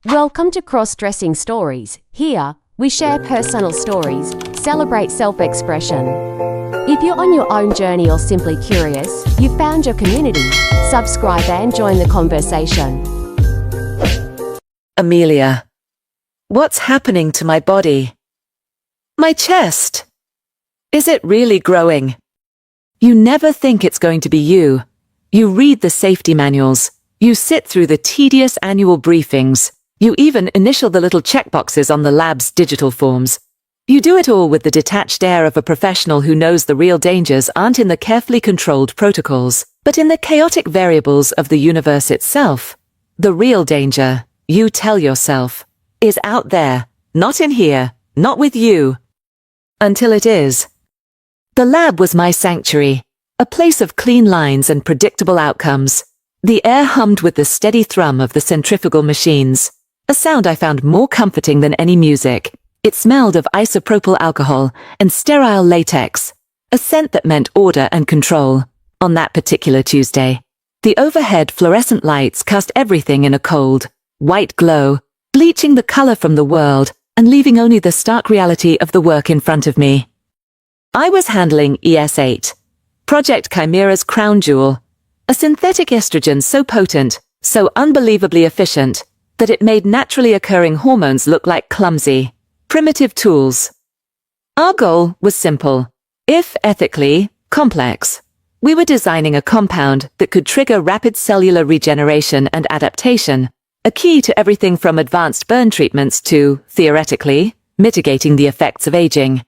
Welcome to Crossdressing Stories. Here, we share personal stories, celebrate self-expression. If you're on your own journey or simply curious, you've found your community. Subscribe and join the conversation. Amelia. What's happening to my body? My chest. Is it really growing? You never think it's going to be you. You read the safety manuals. You sit through the tedious annual briefings. You even initial the little checkboxes on the lab's digital forms. You do it all with the detached air of a professional who knows the real dangers aren't in the carefully controlled protocols, but in the chaotic variables of the universe itself. The real danger, you tell yourself, is out there, not in here, not with you. Until it is. The lab was my sanctuary, a place of clean lines and predictable outcomes. The air hummed with the steady thrum of the centrifugal machines, a sound I found more comforting than any music. It smelled of isopropyl alcohol and sterile latex, a scent that meant order and control. On that particular Tuesday, the overhead fluorescent lights cast everything in a cold, white glow, bleaching the color from the world and leaving only the stark reality of the work in front of me. I was handling ES8, Project Chimera's crown jewel, a synthetic estrogen so potent, so unbelievably efficient, that it made naturally occurring hormones look like clumsy, primitive tools. Our goal was simple, if ethically complex. We were designing a compound that could trigger rapid cellular regeneration and adaptation, a key to everything from advanced burn treatments to, theoretically, mitigating the effects of aging.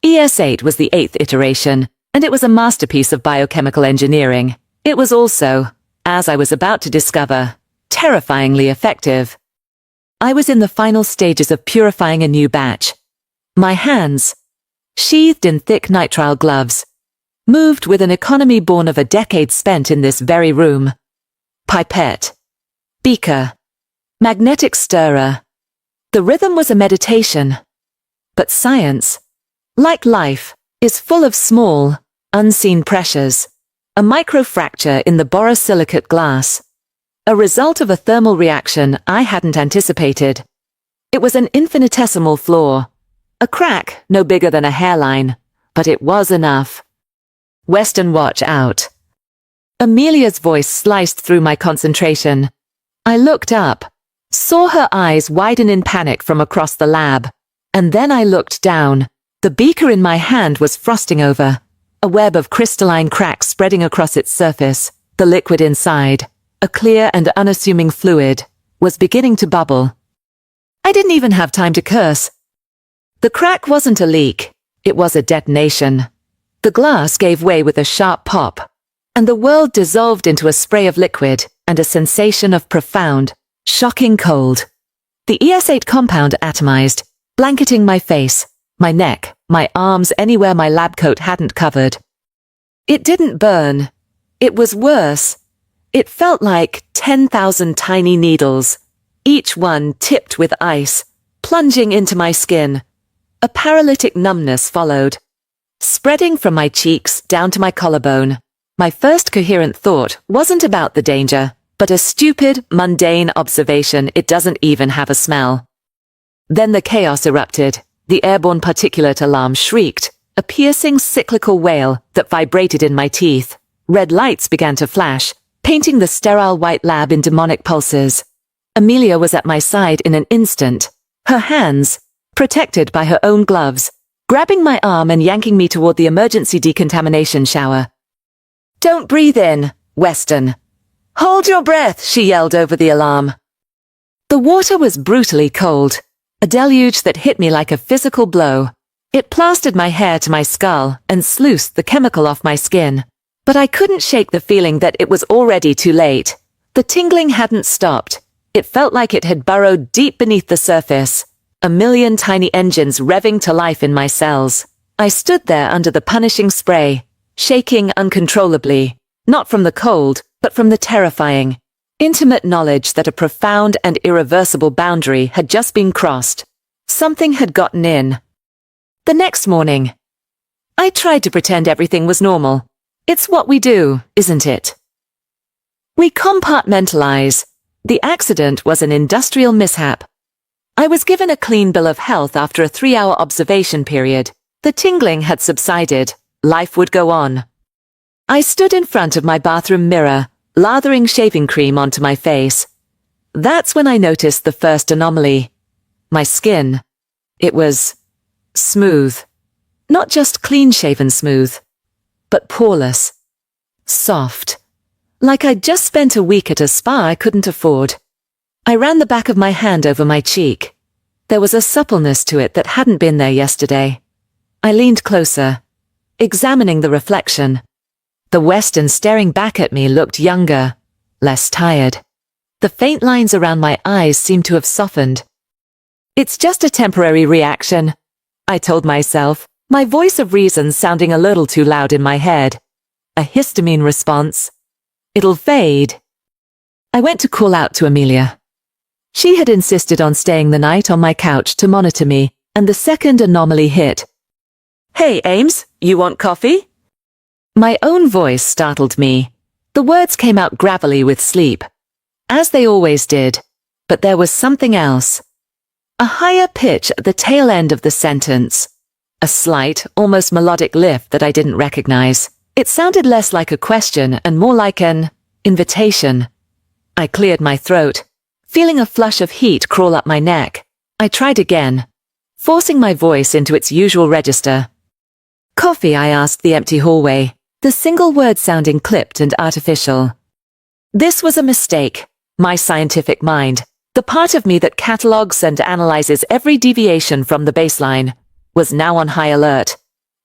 ES8 was the 8th iteration, and it was a masterpiece of biochemical engineering. It was also, as I was about to discover, terrifyingly effective. I was in the final stages of purifying a new batch. My hands, sheathed in thick nitrile gloves, moved with an economy born of a decade spent in this very room. Pipette, beaker, magnetic stirrer. The rhythm was a meditation. But science, like life, is full of small, unseen pressures. A microfracture in the borosilicate glass. A result of a thermal reaction I hadn't anticipated. It was an infinitesimal flaw. A crack no bigger than a hairline, but it was enough. Weston, watch out. Amelia's voice sliced through my concentration. I looked up, saw her eyes widen in panic from across the lab, and then I looked down. The beaker in my hand was frosting over, a web of crystalline cracks spreading across its surface. The liquid inside, a clear and unassuming fluid, was beginning to bubble. I didn't even have time to curse. The crack wasn't a leak, it was a detonation. The glass gave way with a sharp pop, and the world dissolved into a spray of liquid and a sensation of profound, shocking cold. The ES8 compound atomized, blanketing my face, my neck, my arms, anywhere my lab coat hadn't covered. It didn't burn. It was worse. It felt like 10,000 tiny needles, each one tipped with ice, plunging into my skin. A paralytic numbness followed, spreading from my cheeks down to my collarbone. My first coherent thought wasn't about the danger, but a stupid, mundane observation: it doesn't even have a smell. Then the chaos erupted. The airborne particulate alarm shrieked, a piercing cyclical wail that vibrated in my teeth. Red lights began to flash, painting the sterile white lab in demonic pulses. Amelia was at my side in an instant, her hands, protected by her own gloves, grabbing my arm and yanking me toward the emergency decontamination shower. "Don't breathe in, Weston. Hold your breath," she yelled over the alarm. The water was brutally cold, a deluge that hit me like a physical blow. It plastered my hair to my skull and sluiced the chemical off my skin. But I couldn't shake the feeling that it was already too late. The tingling hadn't stopped. It felt like it had burrowed deep beneath the surface, a million tiny engines revving to life in my cells. I stood there under the punishing spray, shaking uncontrollably, not from the cold, but from the terrifying, intimate knowledge that a profound and irreversible boundary had just been crossed. Something had gotten in. The next morning, I tried to pretend everything was normal. It's what we do, isn't it? We compartmentalize. The accident was an industrial mishap. I was given a clean bill of health after a 3-hour observation period. The tingling had subsided. Life would go on. I stood in front of my bathroom mirror, lathering shaving cream onto my face. That's when I noticed the first anomaly. My skin. It was smooth. Not just clean-shaven smooth, but poreless. Soft. Like I'd just spent a week at a spa I couldn't afford. I ran the back of my hand over my cheek. There was a suppleness to it that hadn't been there yesterday. I leaned closer, examining the reflection. The Western staring back at me looked younger, less tired. The faint lines around my eyes seemed to have softened. It's just a temporary reaction, I told myself, my voice of reason sounding a little too loud in my head. A histamine response. It'll fade. I went to call out to Amelia. She had insisted on staying the night on my couch to monitor me, and the second anomaly hit. "Hey, Ames, you want coffee?" My own voice startled me. The words came out gravelly with sleep, as they always did, but there was something else. A higher pitch at the tail end of the sentence. A slight, almost melodic lift that I didn't recognize. It sounded less like a question and more like an invitation. I cleared my throat, feeling a flush of heat crawl up my neck. I tried again, forcing my voice into its usual register. "Coffee?" I asked the empty hallway, the single word sounding clipped and artificial. This was a mistake. My scientific mind, the part of me that catalogs and analyzes every deviation from the baseline, was now on high alert.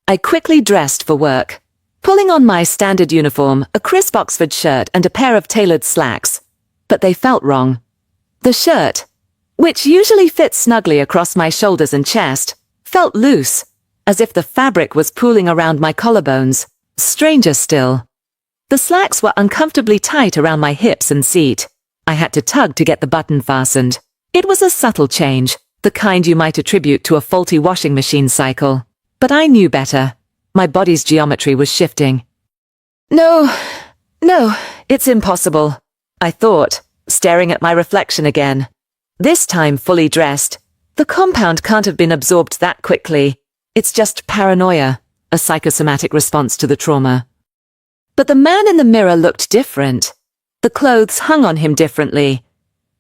I quickly dressed for work, pulling on my standard uniform, a crisp Oxford shirt and a pair of tailored slacks. But they felt wrong. The shirt, which usually fits snugly across my shoulders and chest, felt loose, as if the fabric was pooling around my collarbones. Stranger still, the slacks were uncomfortably tight around my hips and seat. I had to tug to get the button fastened. It was a subtle change, the kind you might attribute to a faulty washing machine cycle. But I knew better. My body's geometry was shifting. No, it's impossible, I thought, staring at my reflection again. This time fully dressed. The compound can't have been absorbed that quickly. It's just paranoia, a psychosomatic response to the trauma. But the man in the mirror looked different. The clothes hung on him differently.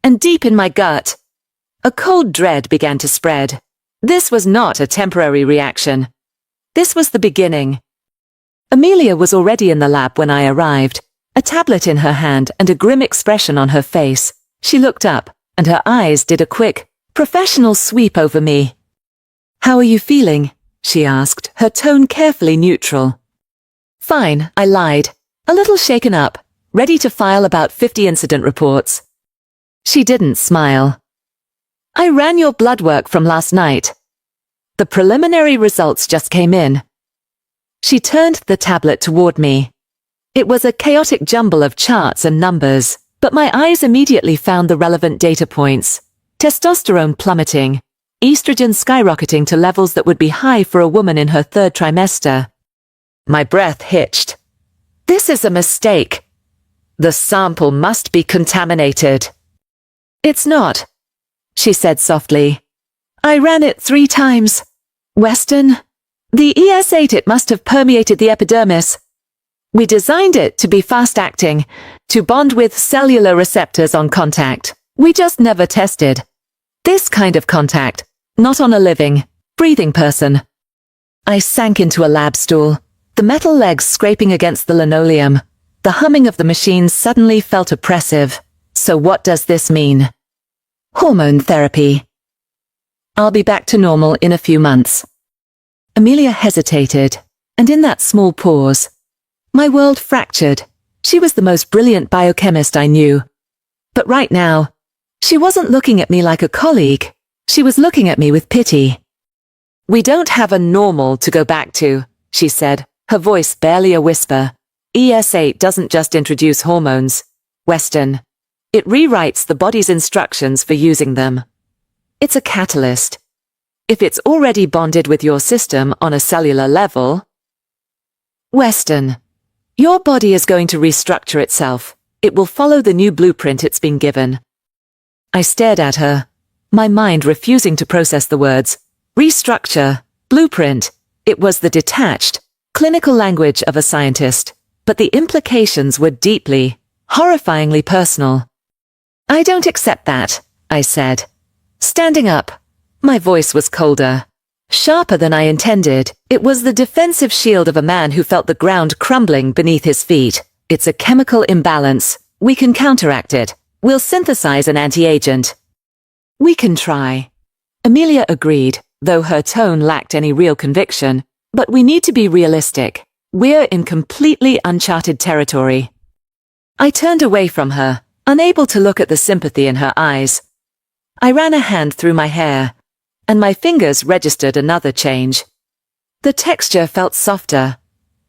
And deep in my gut, a cold dread began to spread. This was not a temporary reaction. This was the beginning. Amelia was already in the lab when I arrived, a tablet in her hand and a grim expression on her face. She looked up, and her eyes did a quick, professional sweep over me. "How are you feeling?" she asked, her tone carefully neutral. "Fine," I lied, a little shaken up, ready to file about 50 incident reports. She didn't smile. "I ran your blood work from last night. The preliminary results just came in." She turned the tablet toward me. It was a chaotic jumble of charts and numbers, but my eyes immediately found the relevant data points. Testosterone plummeting, estrogen skyrocketing to levels that would be high for a woman in her 3rd trimester. My breath hitched. This is a mistake. The sample must be contaminated. "It's not," she said softly. "I ran it 3 times. Weston, the ES8, it must have permeated the epidermis. We designed it to be fast-acting, to bond with cellular receptors on contact. We just never tested this kind of contact, not on a living, breathing person." I sank into a lab stool, the metal legs scraping against the linoleum. The humming of the machines suddenly felt oppressive. So what does this mean? Hormone therapy. I'll be back to normal in a few months. Amelia hesitated, and in that small pause, my world fractured. She was the most brilliant biochemist I knew. But right now, she wasn't looking at me like a colleague. She was looking at me with pity. "We don't have a normal to go back to," she said, her voice barely a whisper. "ES8 doesn't just introduce hormones, Weston. It rewrites the body's instructions for using them. It's a catalyst. If it's already bonded with your system on a cellular level, Weston, your body is going to restructure itself. It will follow the new blueprint it's been given. I stared at her, my mind refusing to process the words. Restructure, blueprint. It was the detached, clinical language of a scientist, but the implications were deeply, horrifyingly personal. I don't accept that, I said. Standing up. My voice was colder. Sharper than I intended. It was the defensive shield of a man who felt the ground crumbling beneath his feet. It's a chemical imbalance. We can counteract it. We'll synthesize an anti-agent. We can try. Amelia agreed, though her tone lacked any real conviction. But we need to be realistic. We're in completely uncharted territory. I turned away from her, unable to look at the sympathy in her eyes. I ran a hand through my hair, and my fingers registered another change. The texture felt softer,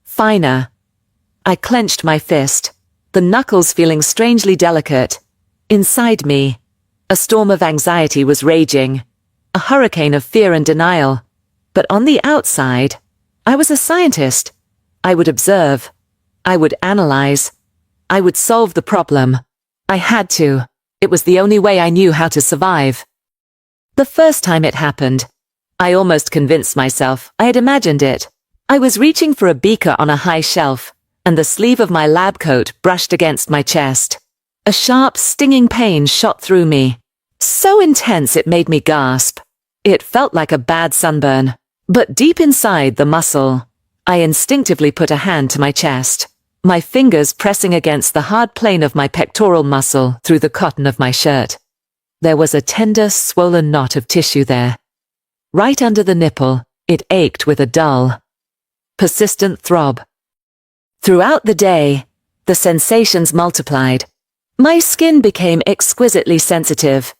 finer. I clenched my fist, the knuckles feeling strangely delicate. Inside me, a storm of anxiety was raging, a hurricane of fear and denial. But on the outside, I was a scientist. I would observe. I would analyze. I would solve the problem. I had to. It was the only way I knew how to survive. The first time it happened, I almost convinced myself I had imagined it. I was reaching for a beaker on a high shelf, and the sleeve of my lab coat brushed against my chest. A sharp, stinging pain shot through me, so intense it made me gasp. It felt like a bad sunburn, but deep inside the muscle, I instinctively put a hand to my chest, my fingers pressing against the hard plane of my pectoral muscle through the cotton of my shirt. There was a tender, swollen knot of tissue there. Right under the nipple, it ached with a dull, persistent throb. Throughout the day, the sensations multiplied. My skin became exquisitely sensitive.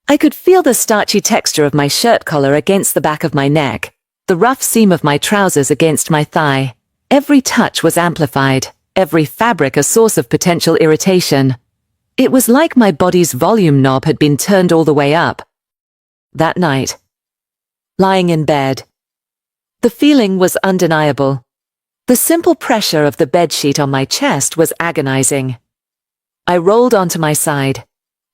I could feel the starchy texture of my shirt collar against the back of my neck, the rough seam of my trousers against my thigh. Every touch was amplified, every fabric a source of potential irritation. It was like my body's volume knob had been turned all the way up. That night, lying in bed, the feeling was undeniable. The simple pressure of the bedsheet on my chest was agonizing. I rolled onto my side,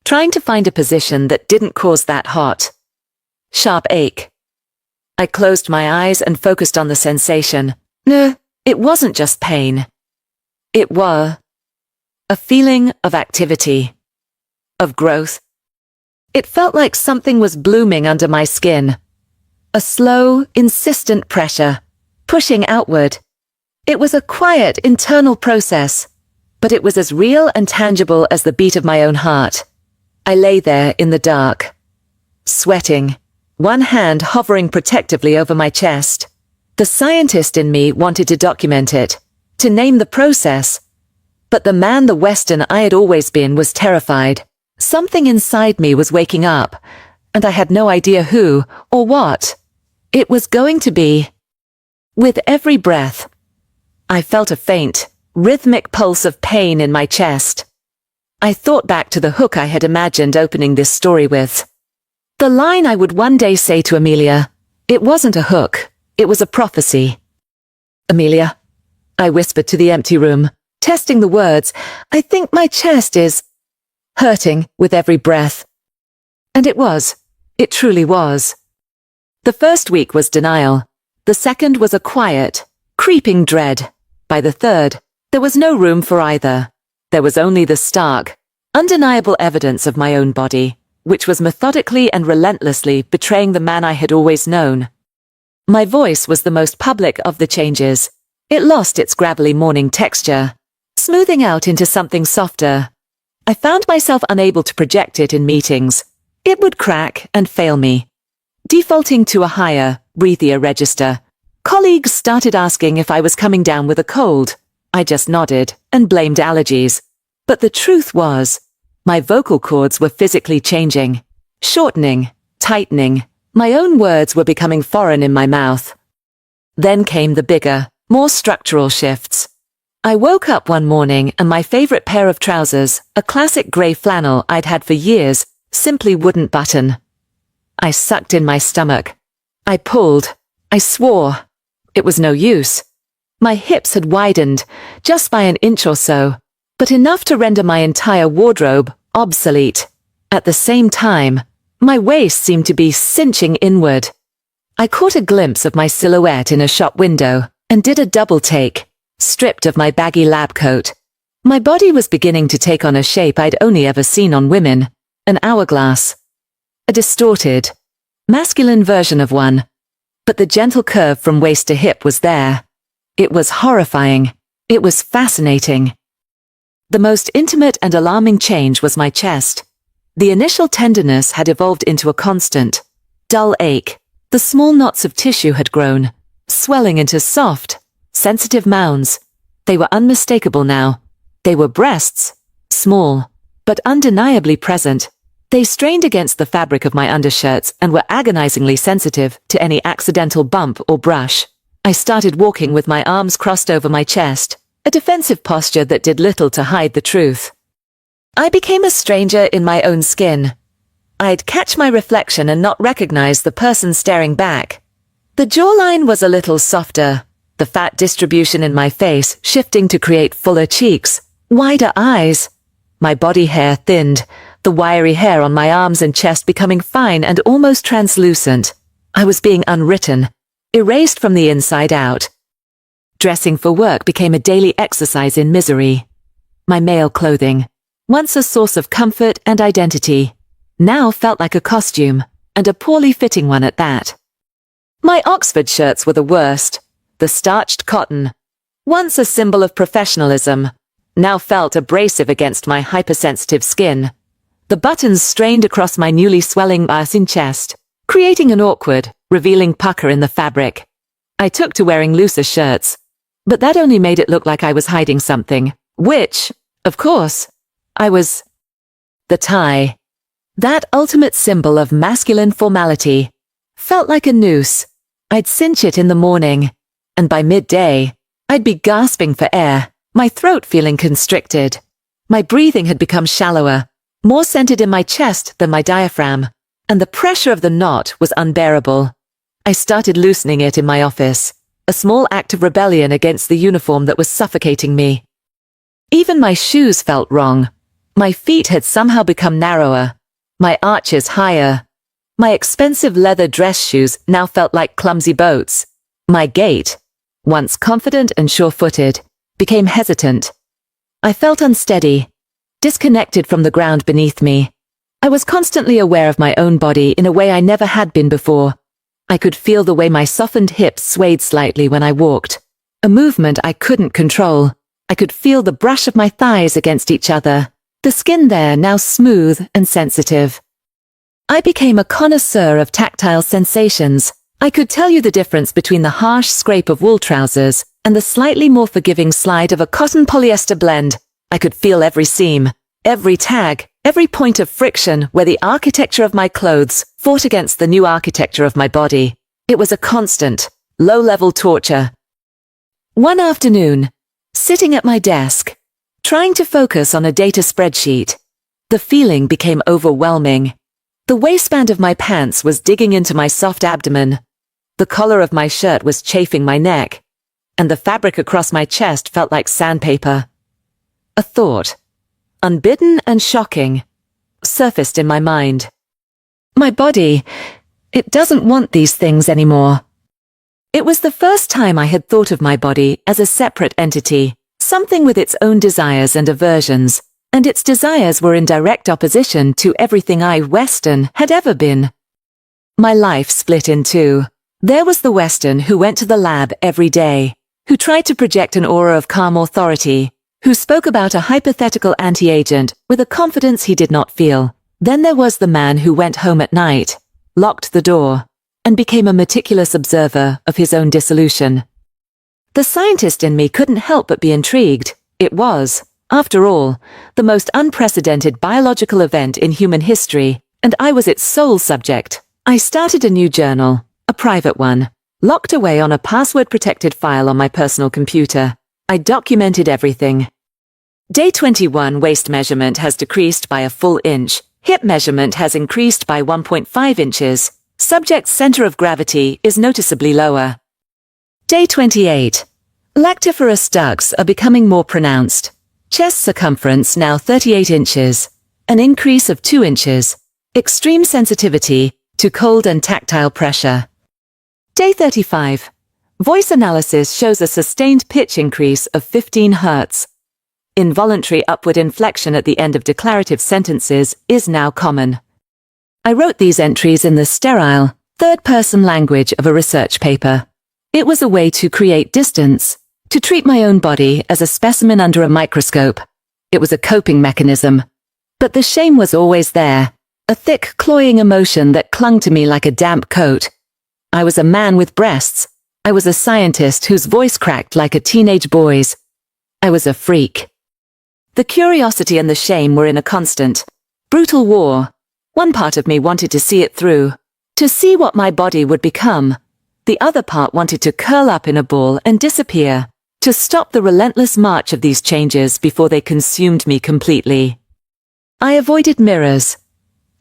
trying to find a position that didn't cause that hot, sharp ache. I closed my eyes and focused on the sensation. No, it wasn't just pain. It was a feeling of activity, of growth. It felt like something was blooming under my skin. A slow, insistent pressure, pushing outward. It was a quiet, internal process, but it was as real and tangible as the beat of my own heart. I lay there in the dark, sweating, one hand hovering protectively over my chest. The scientist in me wanted to document it, to name the process. But the man the Western I had always been was terrified. Something inside me was waking up, and I had no idea who or what. It was going to be. With every breath, I felt a faint, rhythmic pulse of pain in my chest. I thought back to the hook I had imagined opening this story with. The line I would one day say to Amelia. It wasn't a hook, it was a prophecy. Amelia, I whispered to the empty room, testing the words. I think my chest is hurting with every breath. And it was. It truly was. The first week was denial. The second was a quiet, creeping dread. By the third, there was no room for either. There was only the stark, undeniable evidence of my own body, which was methodically and relentlessly betraying the man I had always known. My voice was the most public of the changes. It lost its gravelly morning texture, smoothing out into something softer. I found myself unable to project it in meetings. It would crack and fail me. Defaulting to a higher, breathier register, colleagues started asking if I was coming down with a cold. I just nodded and blamed allergies. But the truth was, my vocal cords were physically changing, shortening, tightening. My own words were becoming foreign in my mouth. Then came the bigger, more structural shifts. I woke up one morning and my favorite pair of trousers, a classic grey flannel I'd had for years, simply wouldn't button. I sucked in my stomach. I pulled. I swore. It was no use. My hips had widened, just by an inch or so, but enough to render my entire wardrobe obsolete. At the same time, my waist seemed to be cinching inward. I caught a glimpse of my silhouette in a shop window and did a double take, stripped of my baggy lab coat. My body was beginning to take on a shape I'd only ever seen on women, an hourglass. A distorted, masculine version of one. But the gentle curve from waist to hip was there. It was horrifying. It was fascinating. The most intimate and alarming change was my chest. The initial tenderness had evolved into a constant, dull ache. The small knots of tissue had grown, swelling into soft, sensitive mounds. They were unmistakable now. They were breasts, small, but undeniably present. They strained against the fabric of my undershirts and were agonizingly sensitive to any accidental bump or brush. I started walking with my arms crossed over my chest, a defensive posture that did little to hide the truth. I became a stranger in my own skin. I'd catch my reflection and not recognize the person staring back. The jawline was a little softer, the fat distribution in my face shifting to create fuller cheeks, wider eyes. My body hair thinned, the wiry hair on my arms and chest becoming fine and almost translucent. I was being unwritten, erased from the inside out. Dressing for work became a daily exercise in misery. My male clothing, once a source of comfort and identity, now felt like a costume, and a poorly fitting one at that. My Oxford shirts were the worst. The starched cotton, once a symbol of professionalism, now felt abrasive against my hypersensitive skin. The buttons strained across my newly swelling ass and chest, creating an awkward, revealing pucker in the fabric. I took to wearing looser shirts, but that only made it look like I was hiding something, which, of course, I was. The tie, that ultimate symbol of masculine formality, felt like a noose. I'd cinch it in the morning, and by midday, I'd be gasping for air, my throat feeling constricted. My breathing had become shallower, more centered in my chest than my diaphragm, and the pressure of the knot was unbearable. I started loosening it in my office, a small act of rebellion against the uniform that was suffocating me. Even my shoes felt wrong. My feet had somehow become narrower, my arches higher. My expensive leather dress shoes now felt like clumsy boats. My gait, once confident and sure-footed, became hesitant. I felt unsteady, disconnected from the ground beneath me. I was constantly aware of my own body in a way I never had been before. I could feel the way my softened hips swayed slightly when I walked, a movement I couldn't control. I could feel the brush of my thighs against each other, the skin there now smooth and sensitive. I became a connoisseur of tactile sensations. I could tell you the difference between the harsh scrape of wool trousers and the slightly more forgiving slide of a cotton polyester blend. I could feel every seam, every tag, every point of friction where the architecture of my clothes fought against the new architecture of my body. It was a constant, low-level torture. One afternoon, sitting at my desk, trying to focus on a data spreadsheet, the feeling became overwhelming. The waistband of my pants was digging into my soft abdomen. The collar of my shirt was chafing my neck, and the fabric across my chest felt like sandpaper. A thought, unbidden and shocking, surfaced in my mind. My body, it doesn't want these things anymore. It was the first time I had thought of my body as a separate entity, something with its own desires and aversions, and its desires were in direct opposition to everything I, Western, had ever been. My life split in two. There was the Western who went to the lab every day, who tried to project an aura of calm authority, who spoke about a hypothetical anti-agent with a confidence he did not feel. Then there was the man who went home at night, locked the door, and became a meticulous observer of his own dissolution. The scientist in me couldn't help but be intrigued. It was, after all, the most unprecedented biological event in human history, and I was its sole subject. I started a new journal, a private one, locked away on a password-protected file on my personal computer. I documented everything. Day 21 waist measurement has decreased by a full inch. Hip measurement has increased by 1.5 inches. Subject's center of gravity is noticeably lower. Day 28. Lactiferous ducts are becoming more pronounced. Chest circumference now 38 inches. an increase of 2 inches, extreme sensitivity to cold and tactile pressure. Day 35. Voice analysis shows a sustained pitch increase of 15 Hz. Involuntary upward inflection at the end of declarative sentences is now common. I wrote these entries in the sterile, third-person language of a research paper. It was a way to create distance, to treat my own body as a specimen under a microscope. It was a coping mechanism. But the shame was always there, a thick, cloying emotion that clung to me like a damp coat. I was a man with breasts. I was a scientist whose voice cracked like a teenage boy's. I was a freak. The curiosity and the shame were in a constant, brutal war. One part of me wanted to see it through, to see what my body would become. The other part wanted to curl up in a ball and disappear, to stop the relentless march of these changes before they consumed me completely. I avoided mirrors.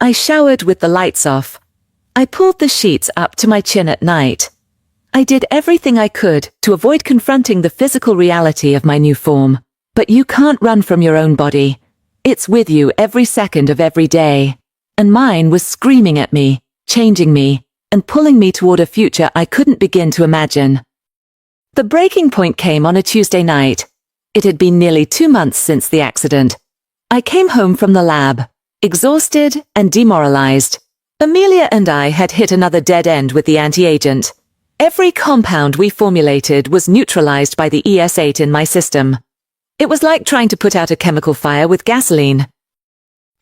I showered with the lights off. I pulled the sheets up to my chin at night. I did everything I could to avoid confronting the physical reality of my new form. But you can't run from your own body. It's with you every second of every day. And mine was screaming at me, changing me, and pulling me toward a future I couldn't begin to imagine. The breaking point came on a Tuesday night. It had been nearly 2 months since the accident. I came home from the lab, exhausted and demoralized. Amelia and I had hit another dead end with the anti-agent. Every compound we formulated was neutralized by the ES8 in my system. It was like trying to put out a chemical fire with gasoline.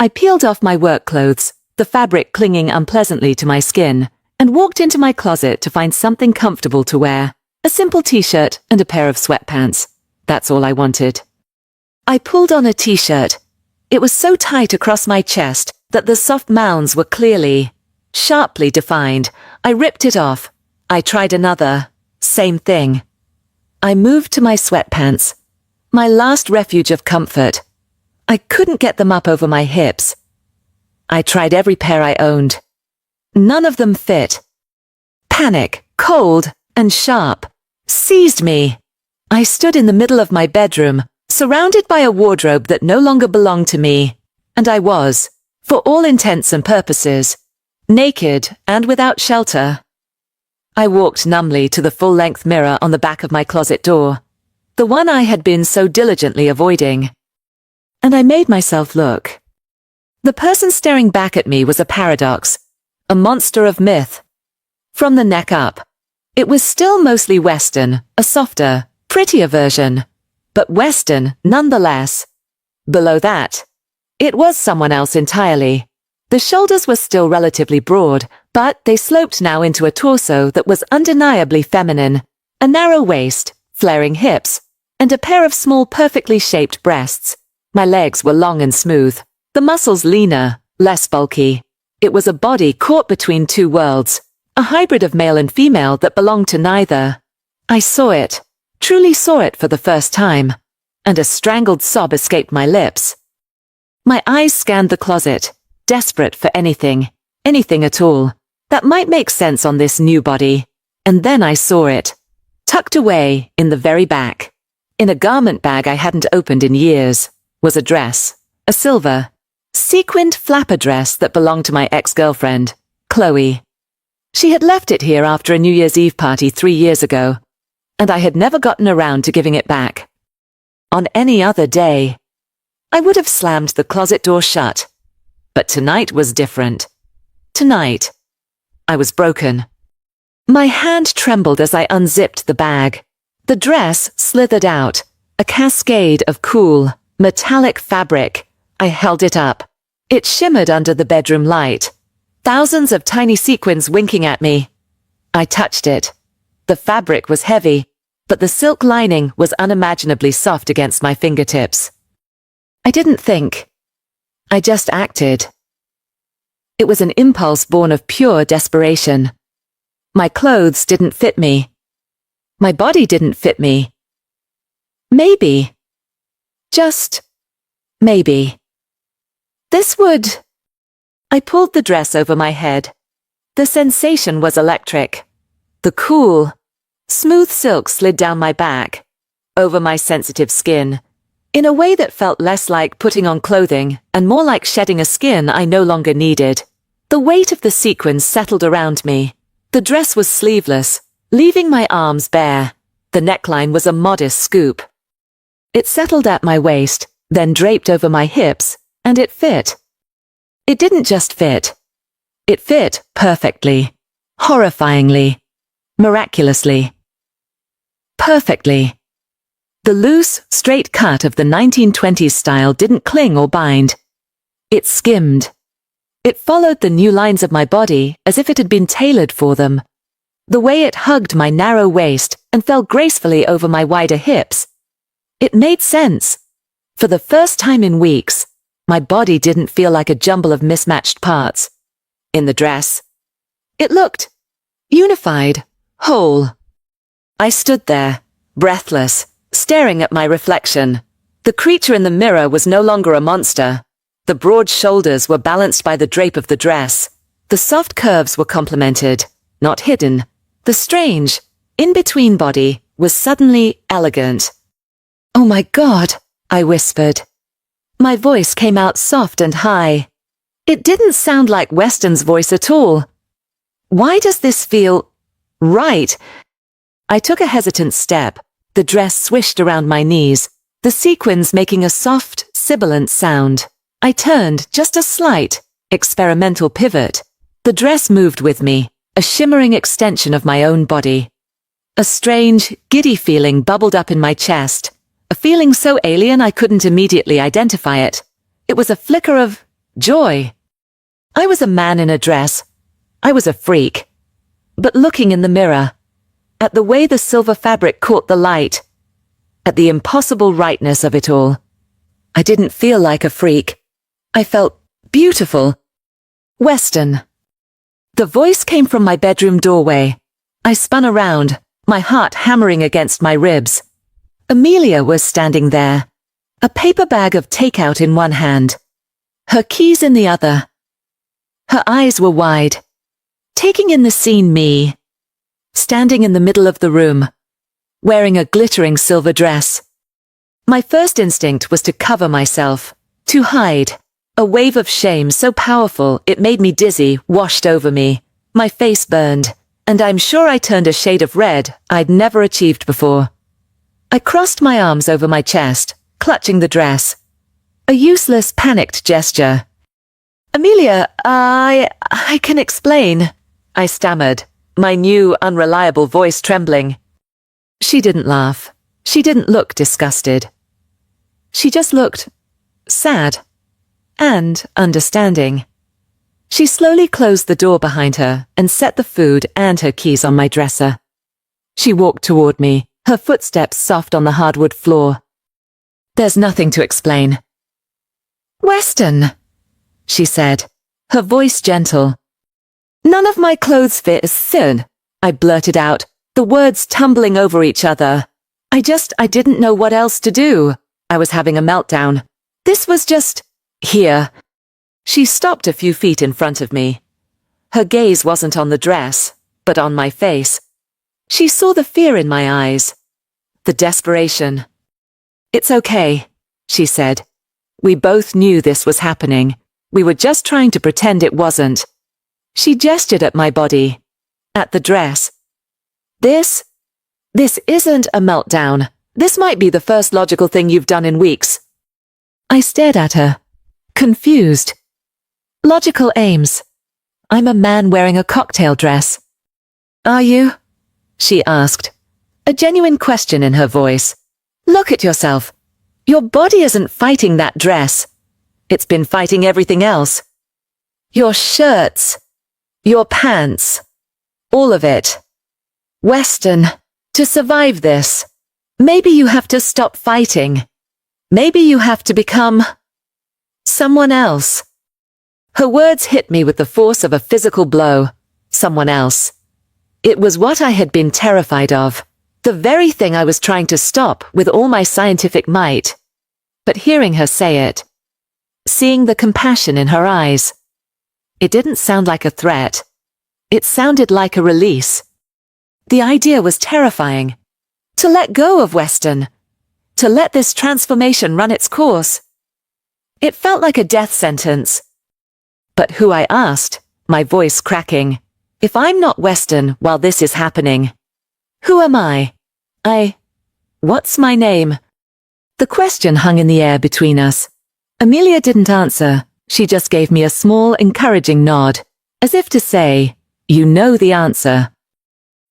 I peeled off my work clothes, the fabric clinging unpleasantly to my skin, and walked into my closet to find something comfortable to wear, a simple t-shirt and a pair of sweatpants. That's all I wanted. I pulled on a t-shirt. It was so tight across my chest that the soft mounds were clearly, sharply defined. I ripped it off. I tried another. Same thing. I moved to my sweatpants. My last refuge of comfort. I couldn't get them up over my hips. I tried every pair I owned. None of them fit. Panic, cold, and sharp, seized me. I stood in the middle of my bedroom, surrounded by a wardrobe that no longer belonged to me, and I was, for all intents and purposes, naked and without shelter. I walked numbly to the full-length mirror on the back of my closet door, the one I had been so diligently avoiding. And I made myself look. The person staring back at me was a paradox, a monster of myth. From the neck up, it was still mostly Western, a softer, prettier version, but Western nonetheless. Below that, it was someone else entirely. The shoulders were still relatively broad, but they sloped now into a torso that was undeniably feminine, a narrow waist, flaring hips, and a pair of small perfectly shaped breasts. My legs were long and smooth, the muscles leaner, less bulky. It was a body caught between two worlds, a hybrid of male and female that belonged to neither. I saw it, truly saw it for the first time, and a strangled sob escaped my lips. My eyes scanned the closet, desperate for anything at all, that might make sense on this new body, and then I saw it. Tucked away, in the very back, in a garment bag I hadn't opened in years, was a dress, a silver, sequined flapper dress that belonged to my ex-girlfriend, Chloe. She had left it here after a New Year's Eve party 3 years ago, and I had never gotten around to giving it back. On any other day, I would have slammed the closet door shut, but tonight was different. Tonight, I was broken. My hand trembled as I unzipped the bag. The dress slithered out, a cascade of cool, metallic fabric. I held it up. It shimmered under the bedroom light, thousands of tiny sequins winking at me. I touched it. The fabric was heavy, but the silk lining was unimaginably soft against my fingertips. I didn't think. I just acted. It was an impulse born of pure desperation. My clothes didn't fit me. My body didn't fit me. Maybe. Just maybe. This would... I pulled the dress over my head. The sensation was electric. The cool, smooth silk slid down my back, over my sensitive skin, in a way that felt less like putting on clothing and more like shedding a skin I no longer needed. The weight of the sequins settled around me. The dress was sleeveless, leaving my arms bare. The neckline was a modest scoop. It settled at my waist, then draped over my hips, and it fit. It didn't just fit. It fit perfectly, horrifyingly, miraculously. Perfectly. The loose, straight cut of the 1920s style didn't cling or bind. It skimmed. It followed the new lines of my body as if it had been tailored for them. The way it hugged my narrow waist and fell gracefully over my wider hips. It made sense. For the first time in weeks, my body didn't feel like a jumble of mismatched parts. In the dress, it looked unified, whole. I stood there, breathless, staring at my reflection. The creature in the mirror was no longer a monster. The broad shoulders were balanced by the drape of the dress. The soft curves were complemented, not hidden. The strange, in-between body was suddenly elegant. "Oh my God," I whispered. My voice came out soft and high. It didn't sound like Weston's voice at all. Why does this feel right? I took a hesitant step. The dress swished around my knees, the sequins making a soft, sibilant sound. I turned just a slight, experimental pivot. The dress moved with me, a shimmering extension of my own body. A strange, giddy feeling bubbled up in my chest, a feeling so alien I couldn't immediately identify it. It was a flicker of joy. I was a man in a dress. I was a freak. But looking in the mirror, at the way the silver fabric caught the light, at the impossible rightness of it all, I didn't feel like a freak. I felt beautiful. Weston. The voice came from my bedroom doorway. I spun around, my heart hammering against my ribs. Amelia was standing there, a paper bag of takeout in one hand, her keys in the other. Her eyes were wide, taking in the scene me, standing in the middle of the room, wearing a glittering silver dress. My first instinct was to cover myself, to hide. A wave of shame so powerful it made me dizzy washed over me. My face burned, and I'm sure I turned a shade of red I'd never achieved before. I crossed my arms over my chest, clutching the dress. A useless, panicked gesture. "Amelia, I can explain," I stammered, my new, unreliable voice trembling. She didn't laugh. She didn't look disgusted. She just looked sad and understanding. She slowly closed the door behind her and set the food and her keys on my dresser. She walked toward me, her footsteps soft on the hardwood floor. "There's nothing to explain." "Weston," she said, her voice gentle. "None of my clothes fit as thin," I blurted out, the words tumbling over each other. I didn't know what else to do. I was having a meltdown. This was just here. She stopped a few feet in front of me. Her gaze wasn't on the dress, but on my face. She saw the fear in my eyes, the desperation. "It's okay," she said. We both knew this was happening. We were just trying to pretend it wasn't. She gestured at my body, at the dress. This isn't a meltdown. This might be the first logical thing you've done in weeks." I stared at her, confused. Logical aims. I'm a man wearing a cocktail dress. "Are you?" she asked, a genuine question in her voice. "Look at yourself. Your body isn't fighting that dress. It's been fighting everything else. Your shirts, your pants, all of it. Weston, to survive this, maybe you have to stop fighting. Maybe you have to become someone else." Her words hit me with the force of a physical blow. Someone else. It was what I had been terrified of. The very thing I was trying to stop with all my scientific might. But hearing her say it, seeing the compassion in her eyes, it didn't sound like a threat. It sounded like a release. The idea was terrifying. To let go of Weston. to let this transformation run its course. It felt like a death sentence. But who, I asked, my voice cracking. If I'm not Western while this is happening, who am I? What's my name? The question hung in the air between us. Amelia didn't answer. She just gave me a small, encouraging nod, as if to say, you know the answer.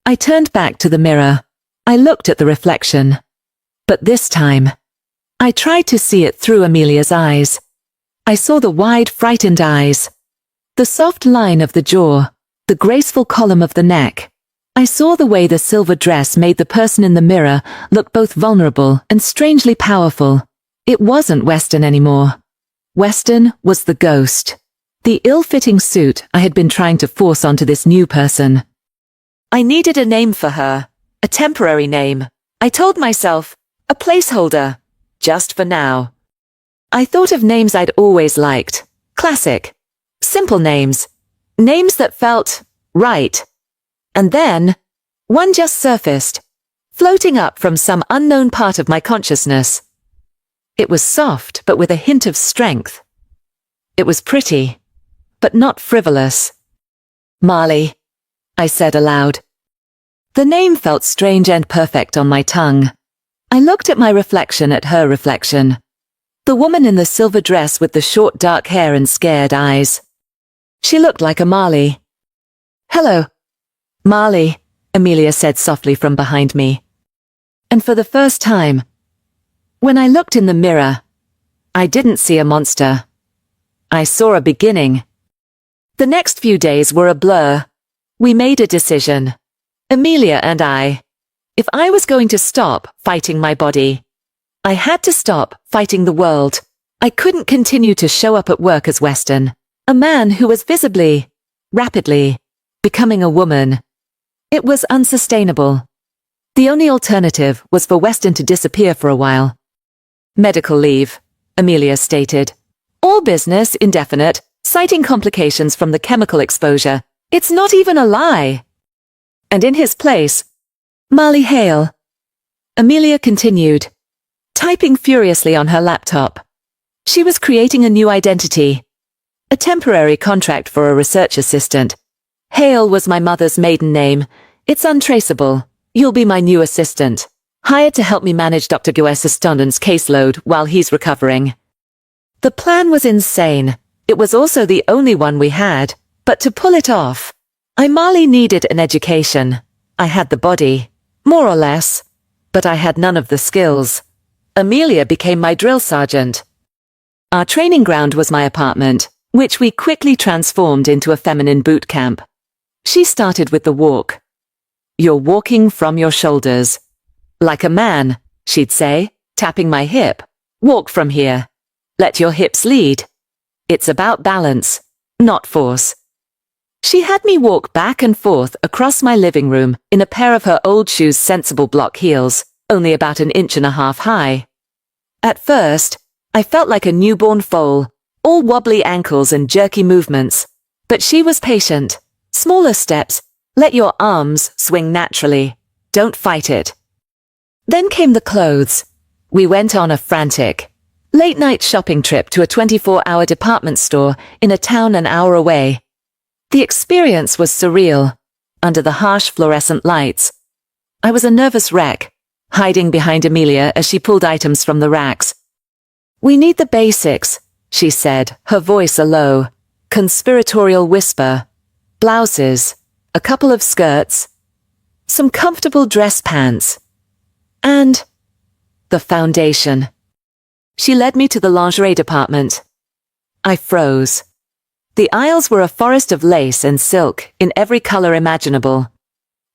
I turned back to the mirror. I looked at the reflection. But this time, I tried to see it through Amelia's eyes. I saw the wide, frightened eyes, the soft line of the jaw, the graceful column of the neck. I saw the way the silver dress made the person in the mirror look both vulnerable and strangely powerful. It wasn't Western anymore. Western was the ghost, the ill-fitting suit I had been trying to force onto this new person. I needed a name for her, a temporary name. I told myself, a placeholder, just for now. I thought of names I'd always liked, classic, simple names, names that felt right. And then, one just surfaced, floating up from some unknown part of my consciousness. It was soft, but with a hint of strength. It was pretty, but not frivolous. Marley, I said aloud. The name felt strange and perfect on my tongue. I looked at my reflection at her reflection. The woman in the silver dress with the short dark hair and scared eyes. She looked like a Marley. Hello, Marley, Amelia said softly from behind me. And for the first time, when I looked in the mirror, I didn't see a monster. I saw a beginning. The next few days were a blur. We made a decision, Amelia and I. If I was going to stop fighting my body, I had to stop fighting the world. I couldn't continue to show up at work as Western, a man who was visibly, rapidly, becoming a woman. It was unsustainable. The only alternative was for Western to disappear for a while. Medical leave, Amelia stated. All business indefinite, citing complications from the chemical exposure. It's not even a lie. And in his place, Marley Hale. Amelia continued, typing furiously on her laptop. She was creating a new identity. A temporary contract for a research assistant. Hale was my mother's maiden name. It's untraceable. You'll be my new assistant. Hired to help me manage Dr. Guesistonden's caseload while he's recovering. The plan was insane. It was also the only one we had. But to pull it off, I Marley needed an education. I had the body, more or less, but I had none of the skills. Amelia became my drill sergeant. Our training ground was my apartment, which we quickly transformed into a feminine boot camp. She started with the walk. You're walking from your shoulders. Like a man, she'd say, tapping my hip. Walk from here. Let your hips lead. It's about balance, not force. She had me walk back and forth across my living room in a pair of her old shoes' sensible block heels, only about 1.5 inches high. At first, I felt like a newborn foal, all wobbly ankles and jerky movements. But she was patient. Smaller steps. Let your arms swing naturally. Don't fight it. Then came the clothes. We went on a frantic, late-night shopping trip to a 24-hour department store in a town an hour away. The experience was surreal, under the harsh fluorescent lights. I was a nervous wreck, hiding behind Amelia as she pulled items from the racks. We need the basics, she said, her voice a low, conspiratorial whisper. Blouses, a couple of skirts, some comfortable dress pants, and the foundation. She led me to the lingerie department. I froze. The aisles were a forest of lace and silk in every color imaginable.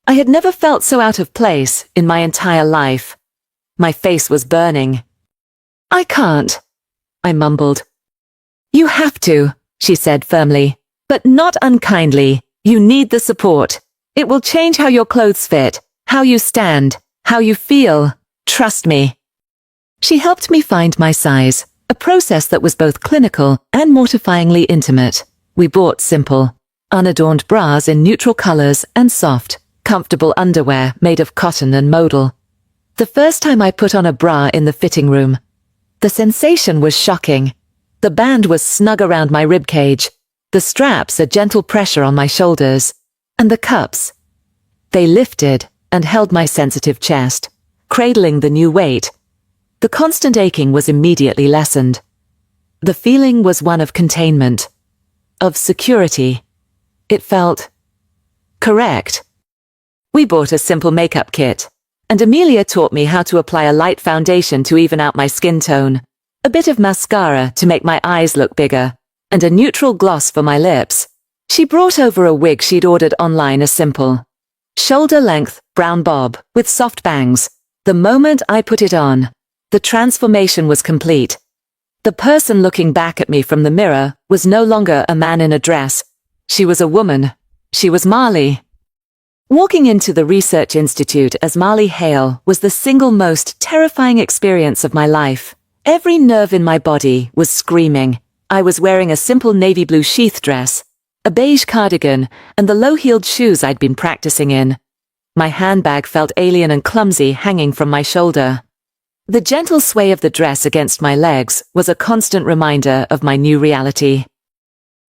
I had never felt so out of place in my entire life. My face was burning. I can't, I mumbled. You have to, she said firmly, but not unkindly. You need the support. It will change how your clothes fit, how you stand, how you feel. Trust me. She helped me find my size, a process that was both clinical and mortifyingly intimate. We bought simple, unadorned bras in neutral colors and soft, comfortable underwear made of cotton and modal. The first time I put on a bra in the fitting room, the sensation was shocking. The band was snug around my ribcage, the straps a gentle pressure on my shoulders, and the cups. They lifted and held my sensitive chest, cradling the new weight. The constant aching was immediately lessened. The feeling was one of containment, of security. It felt correct. We bought a simple makeup kit, and Amelia taught me how to apply a light foundation to even out my skin tone, a bit of mascara to make my eyes look bigger, and a neutral gloss for my lips. She brought over a wig she'd ordered online, a simple, shoulder-length brown bob with soft bangs. The moment I put it on, the transformation was complete. The person looking back at me from the mirror was no longer a man in a dress. She was a woman. She was Marley. Walking into the research institute as Marley Hale was the single most terrifying experience of my life. Every nerve in my body was screaming. I was wearing a simple navy blue sheath dress, a beige cardigan, and the low-heeled shoes I'd been practicing in. My handbag felt alien and clumsy hanging from my shoulder. The gentle sway of the dress against my legs was a constant reminder of my new reality.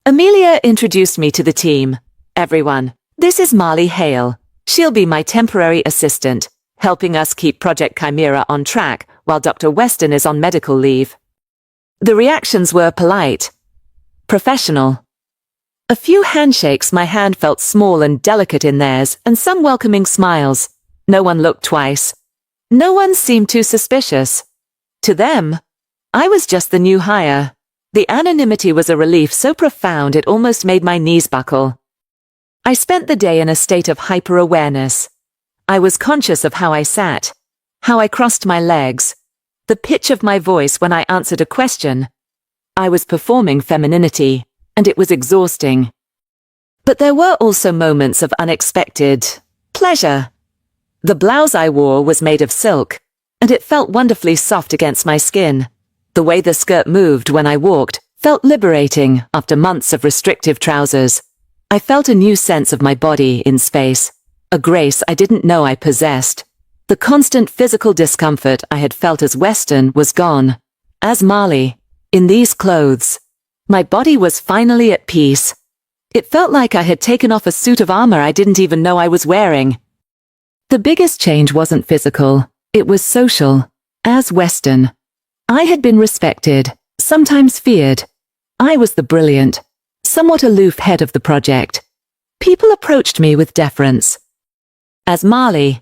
Amelia introduced me to the team. "Everyone, this is Marley Hale. She'll be my temporary assistant, helping us keep Project Chimera on track while Dr. Weston is on medical leave." The reactions were polite, professional. A few handshakes, my hand felt small and delicate in theirs, and some welcoming smiles. No one looked twice. No one seemed too suspicious. To them, I was just the new hire. The anonymity was a relief so profound it almost made my knees buckle. I spent the day in a state of hyper-awareness. I was conscious of how I sat, how I crossed my legs, the pitch of my voice when I answered a question. I was performing femininity, and it was exhausting. But there were also moments of unexpected pleasure. The blouse I wore was made of silk, and it felt wonderfully soft against my skin. The way the skirt moved when I walked felt liberating after months of restrictive trousers. I felt a new sense of my body in space, a grace I didn't know I possessed. The constant physical discomfort I had felt as Weston was gone. As Marley, in these clothes, my body was finally at peace. It felt like I had taken off a suit of armor I didn't even know I was wearing. The biggest change wasn't physical, it was social. As Weston, I had been respected, sometimes feared. I was the brilliant, somewhat aloof head of the project. People approached me with deference. As Marley,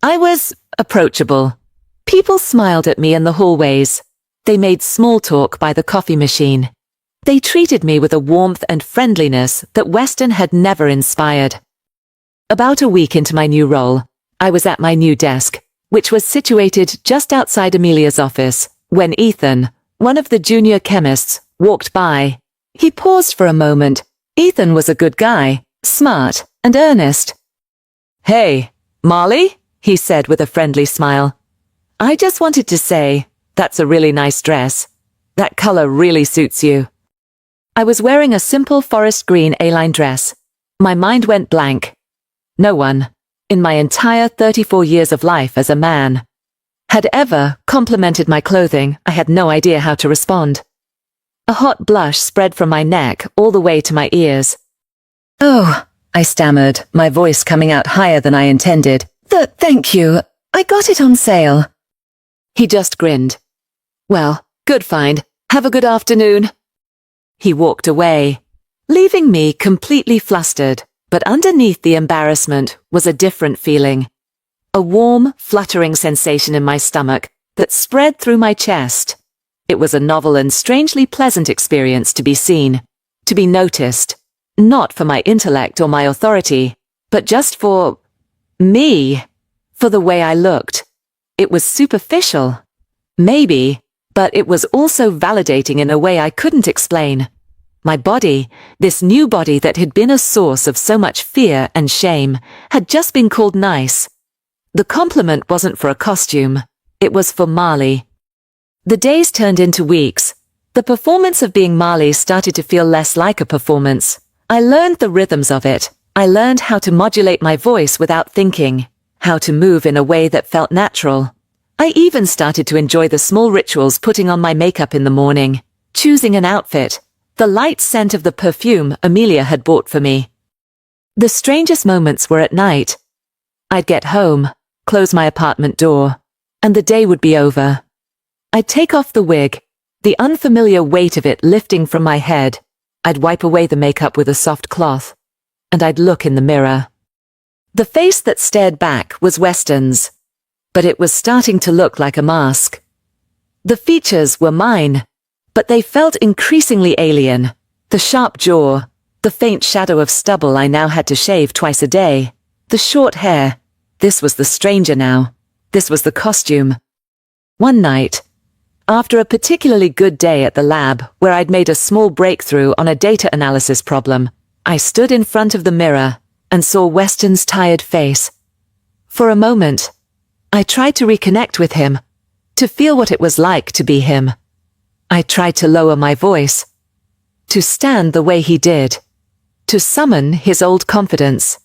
I was approachable. People smiled at me in the hallways. They made small talk by the coffee machine. They treated me with a warmth and friendliness that Weston had never inspired. About a week into my new role, I was at my new desk, which was situated just outside Amelia's office, when Ethan, one of the junior chemists, walked by. He paused for a moment. Ethan was a good guy, smart and earnest. "Hey, Marley," he said with a friendly smile. "I just wanted to say, that's a really nice dress. That color really suits you." I was wearing a simple forest green A-line dress. My mind went blank. No one, in my entire 34 years of life as a man, had ever complimented my clothing. I had no idea how to respond. A hot blush spread from my neck all the way to my ears. "Oh," I stammered, my voice coming out higher than I intended. Thank you. I got it on sale." He just grinned. "Well, good find. Have a good afternoon." He walked away, leaving me completely flustered, but underneath the embarrassment was a different feeling. A warm, fluttering sensation in my stomach that spread through my chest. It was a novel and strangely pleasant experience to be seen, to be noticed, not for my intellect or my authority, but just for me, for the way I looked. It was superficial, maybe, but it was also validating in a way I couldn't explain. My body, this new body that had been a source of so much fear and shame, had just been called nice. The compliment wasn't for a costume, it was for Marley. The days turned into weeks. The performance of being Marley started to feel less like a performance. I learned the rhythms of it. I learned how to modulate my voice without thinking, how to move in a way that felt natural. I even started to enjoy the small rituals, putting on my makeup in the morning, choosing an outfit, the light scent of the perfume Amelia had bought for me. The strangest moments were at night. I'd get home, close my apartment door, and the day would be over. I'd take off the wig, the unfamiliar weight of it lifting from my head. I'd wipe away the makeup with a soft cloth, and I'd look in the mirror. The face that stared back was Weston's, but it was starting to look like a mask. The features were mine, but they felt increasingly alien. The sharp jaw, the faint shadow of stubble I now had to shave twice a day, the short hair. This was the stranger now. This was the costume. One night, after a particularly good day at the lab where I'd made a small breakthrough on a data analysis problem, I stood in front of the mirror and saw Weston's tired face. For a moment, I tried to reconnect with him, to feel what it was like to be him. I tried to lower my voice, to stand the way he did, to summon his old confidence.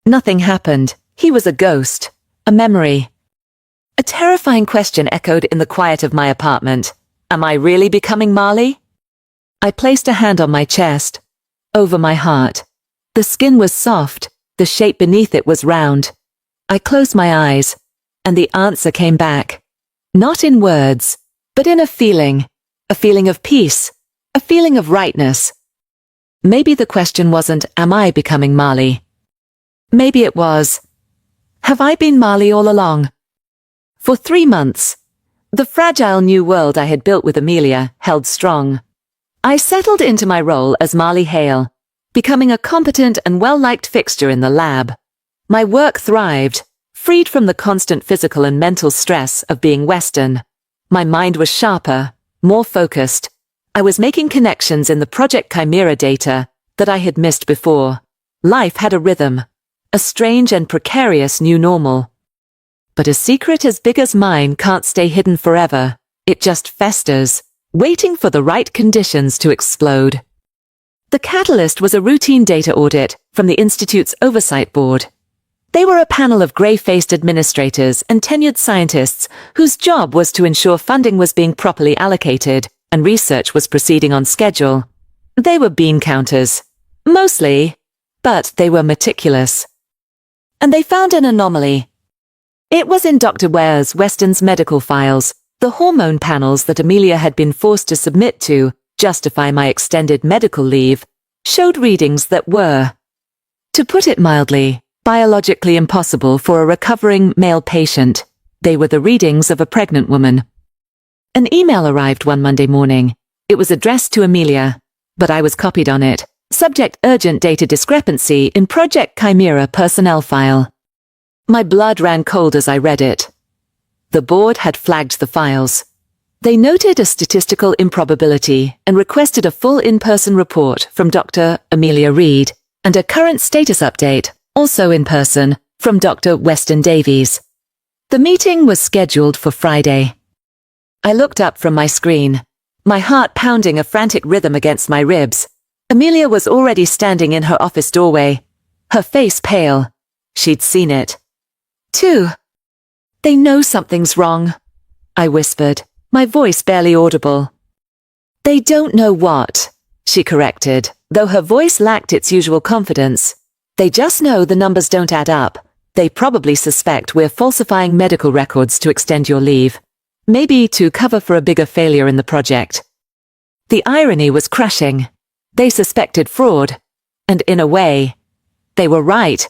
Nothing happened. He was a ghost, a memory. A terrifying question echoed in the quiet of my apartment. Am I really becoming Marley? I placed a hand on my chest, over my heart. The skin was soft, the shape beneath it was round. I closed my eyes, and the answer came back. Not in words, but in a feeling of peace, a feeling of rightness. Maybe the question wasn't, am I becoming Marley? Maybe it was, have I been Marley all along? For 3 months, the fragile new world I had built with Amelia held strong. I settled into my role as Marley Hale, becoming a competent and well-liked fixture in the lab. My work thrived, freed from the constant physical and mental stress of being Western. My mind was sharper, more focused. I was making connections in the Project Chimera data that I had missed before. Life had a rhythm, a strange and precarious new normal. But a secret as big as mine can't stay hidden forever. It just festers, waiting for the right conditions to explode. The catalyst was a routine data audit from the Institute's Oversight Board. They were a panel of grey-faced administrators and tenured scientists whose job was to ensure funding was being properly allocated and research was proceeding on schedule. They were bean counters, mostly, but they were meticulous. And they found an anomaly. It was in Dr. Weston's medical files, the hormone panels that Amelia had been forced to submit to justify my extended medical leave, showed readings that were, to put it mildly, biologically impossible for a recovering male patient. They were the readings of a pregnant woman. An email arrived one Monday morning. It was addressed to Amelia, but I was copied on it. Subject: urgent data discrepancy in Project Chimera personnel file. My blood ran cold as I read it. The board had flagged the files. They noted a statistical improbability and requested a full in-person report from Dr. Amelia Reed and a current status update, also in person, from Dr. Weston Davies. The meeting was scheduled for Friday. I looked up from my screen, my heart pounding a frantic rhythm against my ribs. Amelia was already standing in her office doorway, her face pale. She'd seen it. Too. They know something's wrong, I whispered, my voice barely audible. They don't know what, she corrected, though her voice lacked its usual confidence. They just know the numbers don't add up. They probably suspect we're falsifying medical records to extend your leave. Maybe to cover for a bigger failure in the project. The irony was crushing. They suspected fraud. And in a way, they were right.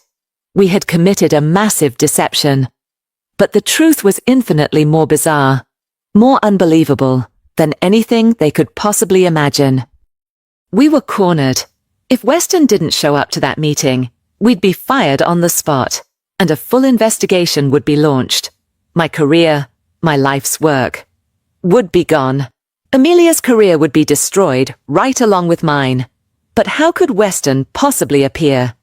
We had committed a massive deception. But the truth was infinitely more bizarre, more unbelievable than anything they could possibly imagine. We were cornered. If Weston didn't show up to that meeting, we'd be fired on the spot, and a full investigation would be launched. My career, my life's work, would be gone. Amelia's career would be destroyed right along with mine. But how could Weston possibly appear?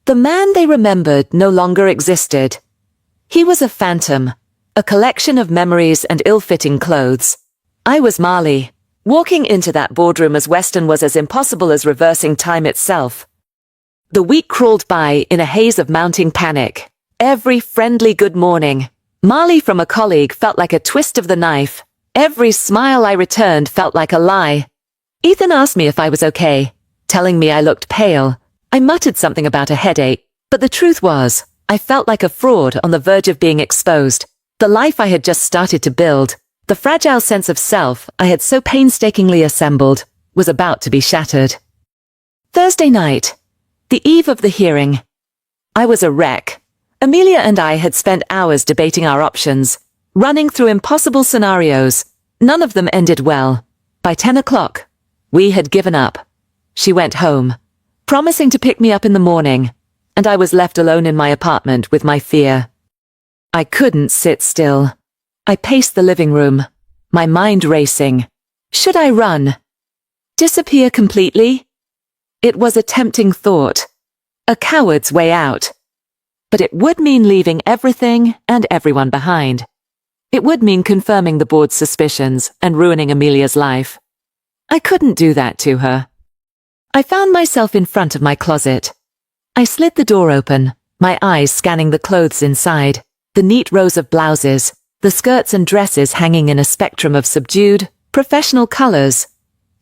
The man they remembered no longer existed. He was a phantom, a collection of memories and ill-fitting clothes. I was Marley. Walking into that boardroom as Weston was as impossible as reversing time itself. The week crawled by in a haze of mounting panic. Every friendly good morning, Marley from a colleague felt like a twist of the knife. Every smile I returned felt like a lie. Ethan asked me if I was okay, telling me I looked pale. I muttered something about a headache, but the truth was, I felt like a fraud on the verge of being exposed. The life I had just started to build, the fragile sense of self I had so painstakingly assembled, was about to be shattered. Thursday night, the eve of the hearing. I was a wreck. Amelia and I had spent hours debating our options, running through impossible scenarios. None of them ended well. By 10 o'clock, we had given up. She went home, promising to pick me up in the morning, and I was left alone in my apartment with my fear. I couldn't sit still. I paced the living room, my mind racing. Should I run? Disappear completely? It was a tempting thought, a coward's way out. But it would mean leaving everything and everyone behind. It would mean confirming the board's suspicions and ruining Amelia's life. I couldn't do that to her. I found myself in front of my closet. I slid the door open, my eyes scanning the clothes inside, the neat rows of blouses, the skirts and dresses hanging in a spectrum of subdued, professional colors.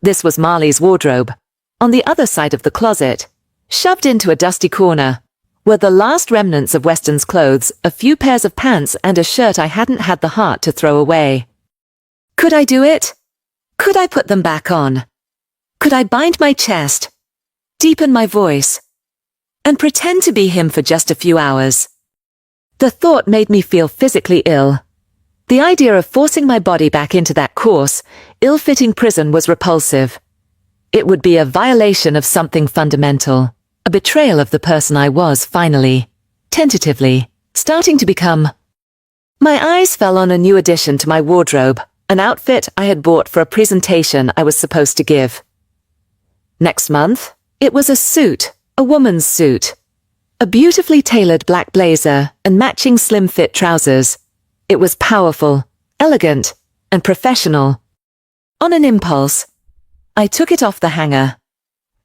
This was Marley's wardrobe. On the other side of the closet, shoved into a dusty corner, were the last remnants of Weston's clothes, a few pairs of pants and a shirt I hadn't had the heart to throw away. Could I do it? Could I put them back on? Could I bind my chest, deepen my voice, and pretend to be him for just a few hours? The thought made me feel physically ill. The idea of forcing my body back into that coarse, ill-fitting prison was repulsive. It would be a violation of something fundamental. A betrayal of the person I was finally, tentatively, starting to become. My eyes fell on a new addition to my wardrobe, an outfit I had bought for a presentation I was supposed to give. Next month, it was a suit, a woman's suit. A beautifully tailored black blazer and matching slim-fit trousers. It was powerful, elegant, and professional. On an impulse, I took it off the hanger.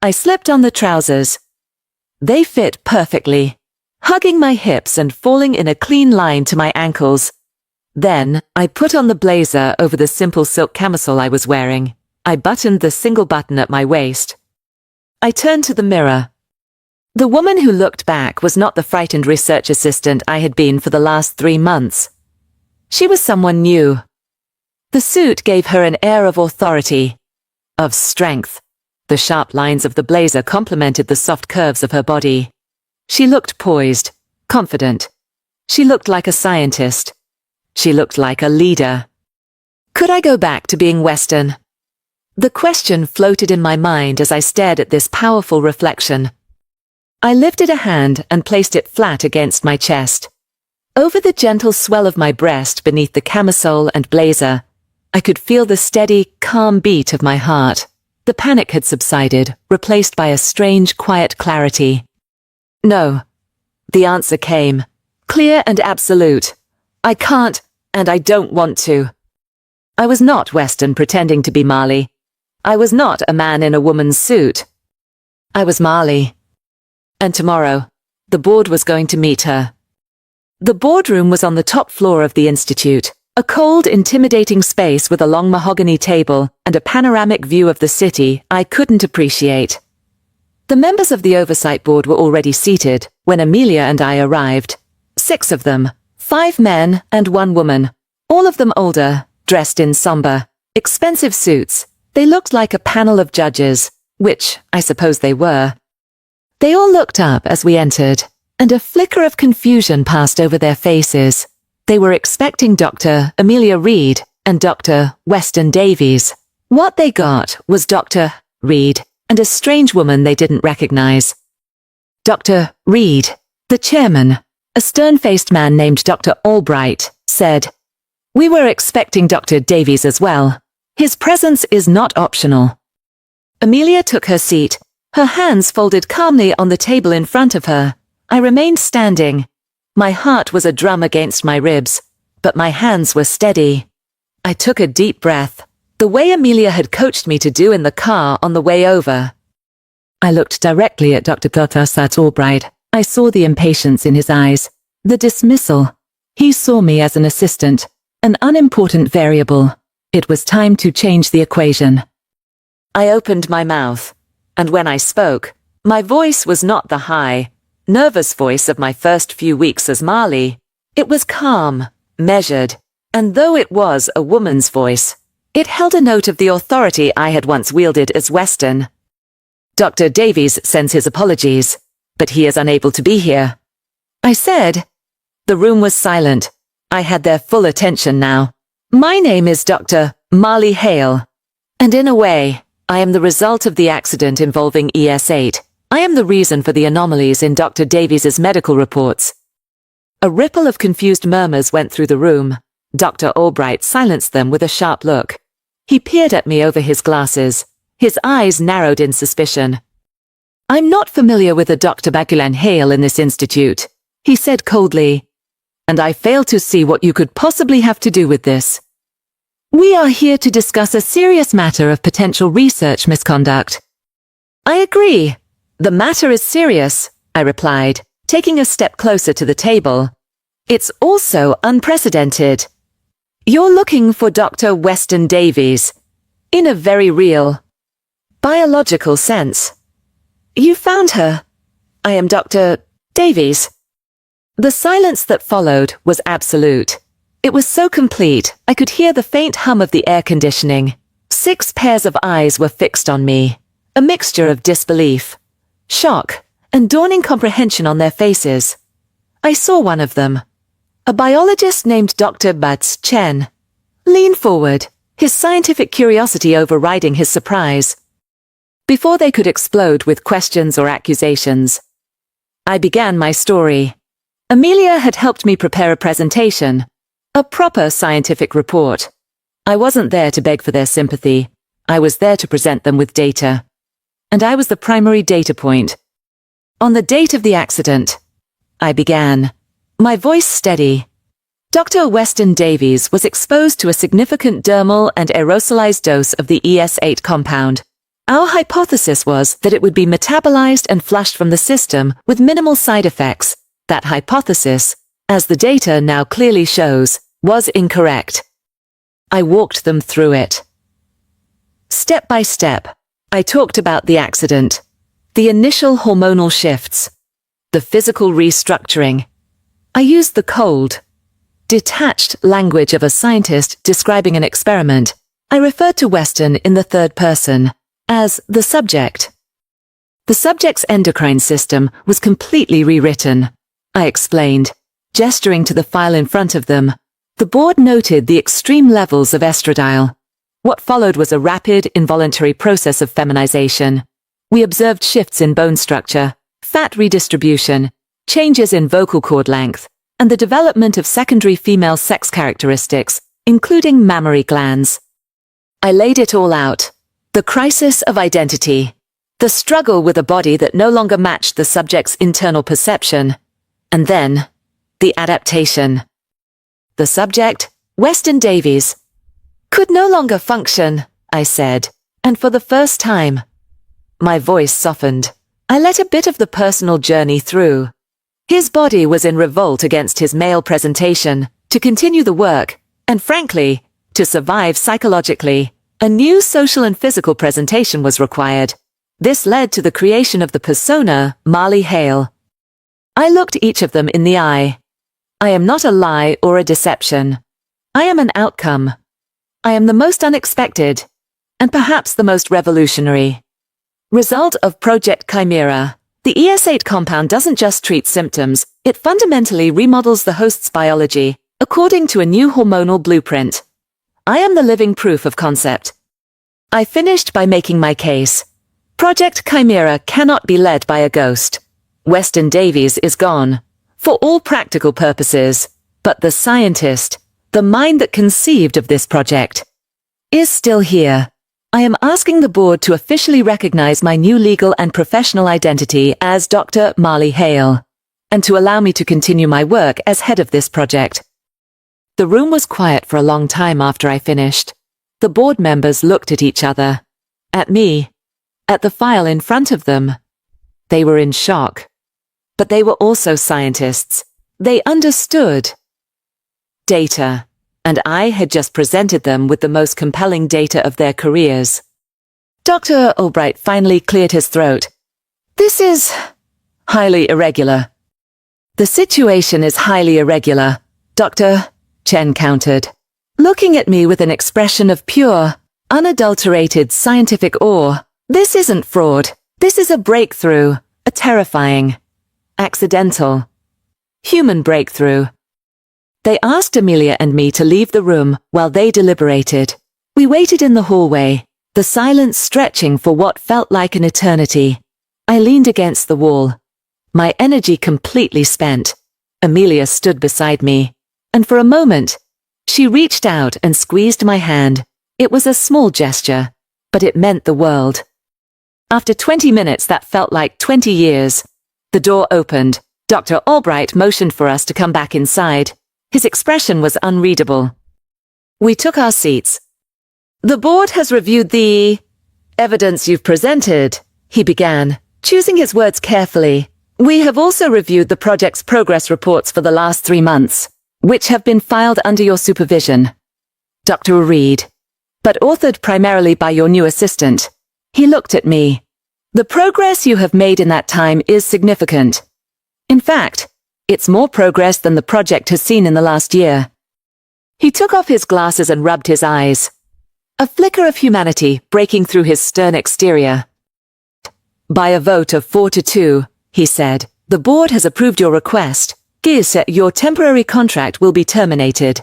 I slipped on the trousers. They fit perfectly, hugging my hips and falling in a clean line to my ankles. Then, I put on the blazer over the simple silk camisole I was wearing. I buttoned the single button at my waist. I turned to the mirror. The woman who looked back was not the frightened research assistant I had been for the last 3 months. She was someone new. The suit gave her an air of authority, of strength. The sharp lines of the blazer complemented the soft curves of her body. She looked poised, confident. She looked like a scientist. She looked like a leader. Could I go back to being Weston? The question floated in my mind as I stared at this powerful reflection. I lifted a hand and placed it flat against my chest. Over the gentle swell of my breast beneath the camisole and blazer, I could feel the steady, calm beat of my heart. The panic had subsided, replaced by a strange, quiet clarity. No. The answer came, clear and absolute. I can't, and I don't want to. I was not Weston pretending to be Marley. I was not a man in a woman's suit. I was Marley. And tomorrow, the board was going to meet her. The boardroom was on the top floor of the institute. A cold, intimidating space with a long mahogany table and a panoramic view of the city I couldn't appreciate. The members of the oversight board were already seated when Amelia and I arrived. 6 of them, 5 men and 1 woman, all of them older, dressed in somber, expensive suits. They looked like a panel of judges, which I suppose they were. They all looked up as we entered, and a flicker of confusion passed over their faces. They were expecting Dr. Amelia Reed and Dr. Weston Davies. What they got was Dr. Reed and a strange woman they didn't recognize. Dr. Reed, the chairman, a stern-faced man named Dr. Albright, said, "We were expecting Dr. Davies as well. His presence is not optional." Amelia took her seat, her hands folded calmly on the table in front of her. I remained standing. My heart was a drum against my ribs, but my hands were steady. I took a deep breath, the way Amelia had coached me to do in the car on the way over. I looked directly at Dr. Albright. I saw the impatience in his eyes, the dismissal. He saw me as an assistant, an unimportant variable. It was time to change the equation. I opened my mouth, and when I spoke, my voice was not the high, nervous voice of my first few weeks as Marley. It was calm, measured, and though it was a woman's voice, it held a note of the authority I had once wielded as Weston. Dr. Davies sends his apologies, but he is unable to be here, I said. The room was silent. I had their full attention now. My name is Dr. Marley Hale, and in a way, I am the result of the accident involving ES8. I am the reason for the anomalies in Dr. Davies's medical reports. A ripple of confused murmurs went through the room. Dr. Albright silenced them with a sharp look. He peered at me over his glasses. His eyes narrowed in suspicion. I'm not familiar with a Dr. Maguilan Hale in this institute, he said coldly, and I fail to see what you could possibly have to do with this. We are here to discuss a serious matter of potential research misconduct. I agree. The matter is serious, I replied, taking a step closer to the table. It's also unprecedented. You're looking for Dr. Weston Davies, in a very real, biological sense. You found her. I am Dr. Davies. The silence that followed was absolute. It was so complete, I could hear the faint hum of the air conditioning. 6 pairs of eyes were fixed on me, a mixture of disbelief, shock, and dawning comprehension on their faces. I saw one of them, a biologist named Dr. Bats Chen, lean forward, his scientific curiosity overriding his surprise. Before they could explode with questions or accusations, I began my story. Amelia had helped me prepare a presentation, a proper scientific report. I wasn't there to beg for their sympathy. I was there to present them with data. And I was the primary data point. On the date of the accident, I began, my voice steady. Dr. Weston Davies was exposed to a significant dermal and aerosolized dose of the ES8 compound. Our hypothesis was that it would be metabolized and flushed from the system with minimal side effects. That hypothesis, as the data now clearly shows, was incorrect. I walked them through it. Step by step, I talked about the accident, the initial hormonal shifts, the physical restructuring. I used the cold, detached language of a scientist describing an experiment. I referred to Weston in the third person, as the subject. The subject's endocrine system was completely rewritten, I explained, gesturing to the file in front of them. The board noted the extreme levels of estradiol. What followed was a rapid, involuntary process of feminization. We observed shifts in bone structure, fat redistribution, changes in vocal cord length, and the development of secondary female sex characteristics, including mammary glands. I laid it all out. The crisis of identity, the struggle with a body that no longer matched the subject's internal perception, and then, the adaptation. The subject, Weston Davies, could no longer function, I said, and for the first time, my voice softened. I let a bit of the personal journey through. His body was in revolt against his male presentation. To continue the work, and frankly, to survive psychologically, a new social and physical presentation was required. This led to the creation of the persona, Marley Hale. I looked each of them in the eye. I am not a lie or a deception. I am an outcome. I am the most unexpected, and perhaps the most revolutionary. Result of Project Chimera. The ES8 compound doesn't just treat symptoms, it fundamentally remodels the host's biology, according to a new hormonal blueprint. I am the living proof of concept. I finished by making my case. Project Chimera cannot be led by a ghost. Weston Davies is gone, for all practical purposes, but the scientist, the mind that conceived of this project, is still here. I am asking the board to officially recognize my new legal and professional identity as Dr. Marley Hale, and to allow me to continue my work as head of this project. The room was quiet for a long time after I finished. The board members looked at each other, at me, at the file in front of them. They were in shock. But they were also scientists. They understood. data, and I had just presented them with the most compelling data of their careers. Dr. Albright finally cleared his throat. This is highly irregular. The situation is highly irregular, Dr. Chen countered, looking at me with an expression of pure, unadulterated scientific awe. This isn't fraud. This is a breakthrough, a terrifying, accidental, human breakthrough. They asked Amelia and me to leave the room while they deliberated. We waited in the hallway, the silence stretching for what felt like an eternity. I leaned against the wall, my energy completely spent. Amelia stood beside me, and for a moment, she reached out and squeezed my hand. It was a small gesture, but it meant the world. After 20 minutes that felt like 20 years, the door opened. Dr. Albright motioned for us to come back inside. His expression was unreadable. We took our seats. The board has reviewed the evidence you've presented, he began, choosing his words carefully. We have also reviewed the project's progress reports for the last 3 months, which have been filed under your supervision. Dr. Reed, but authored primarily by your new assistant. He looked at me. The progress you have made in that time is significant. In fact, it's more progress than the project has seen in the last year. He took off his glasses and rubbed his eyes. A flicker of humanity breaking through his stern exterior. By a vote of 4-2, he said, the board has approved your request. Your temporary contract will be terminated.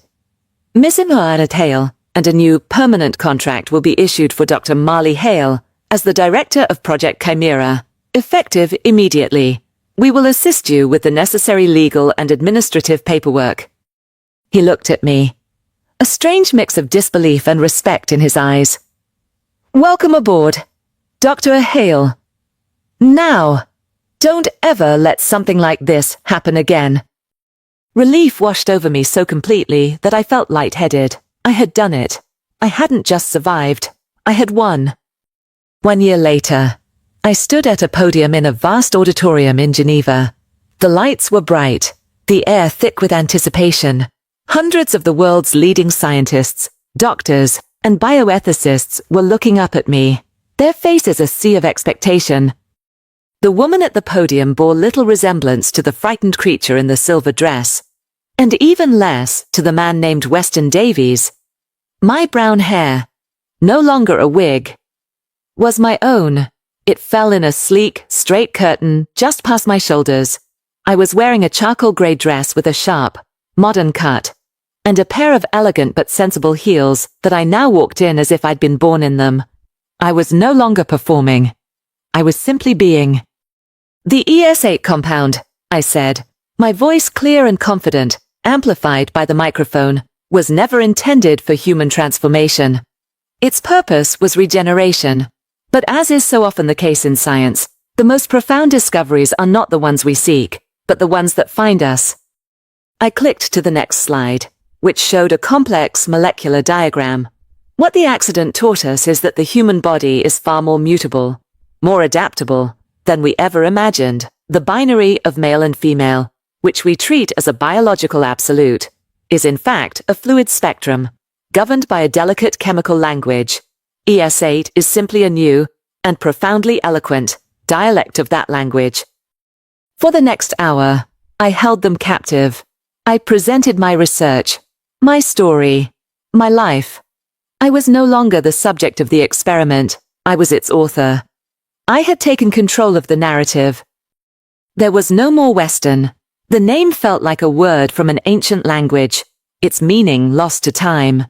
Miss Imran Hale, and a new permanent contract will be issued for Dr. Marley Hale as the Director of Project Chimera, effective immediately. We will assist you with the necessary legal and administrative paperwork. He looked at me, a strange mix of disbelief and respect in his eyes. Welcome aboard, Dr. Hale. Now, don't ever let something like this happen again. Relief washed over me so completely that I felt lightheaded. I had done it. I hadn't just survived. I had won. 1 year later, I stood at a podium in a vast auditorium in Geneva. The lights were bright, the air thick with anticipation. Hundreds of the world's leading scientists, doctors, and bioethicists were looking up at me, their faces a sea of expectation. The woman at the podium bore little resemblance to the frightened creature in the silver dress, and even less to the man named Weston Davies. My brown hair, no longer a wig, was my own. It fell in a sleek, straight curtain just past my shoulders. I was wearing a charcoal grey dress with a sharp, modern cut, and a pair of elegant but sensible heels that I now walked in as if I'd been born in them. I was no longer performing. I was simply being. The ES8 compound, I said, my voice clear and confident, amplified by the microphone, was never intended for human transformation. Its purpose was regeneration. But as is so often the case in science, the most profound discoveries are not the ones we seek, but the ones that find us. I clicked to the next slide, which showed a complex molecular diagram. What the accident taught us is that the human body is far more mutable, more adaptable, than we ever imagined. The binary of male and female, which we treat as a biological absolute, is in fact a fluid spectrum, governed by a delicate chemical language. ES8 is simply a new, and profoundly eloquent, dialect of that language. For the next hour, I held them captive. I presented my research, my story, my life. I was no longer the subject of the experiment, I was its author. I had taken control of the narrative. There was no more Western. The name felt like a word from an ancient language, its meaning lost to time.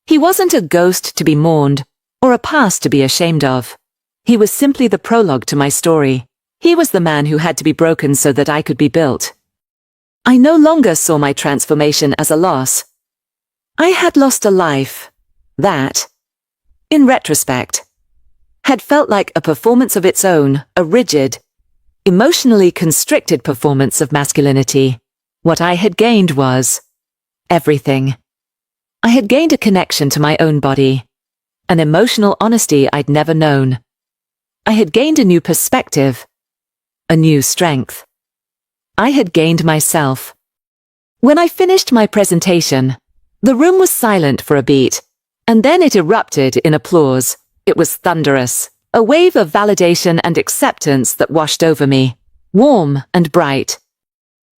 He wasn't a ghost to be mourned, or a past to be ashamed of. He was simply the prologue to my story. He was the man who had to be broken so that I could be built. I no longer saw my transformation as a loss. I had lost a life that, in retrospect, had felt like a performance of its own, a rigid, emotionally constricted performance of masculinity. What I had gained was everything. I had gained a connection to my own body, an emotional honesty I'd never known. I had gained a new perspective, a new strength. I had gained myself. When I finished my presentation, the room was silent for a beat, and then it erupted in applause. It was thunderous, a wave of validation and acceptance that washed over me, warm and bright.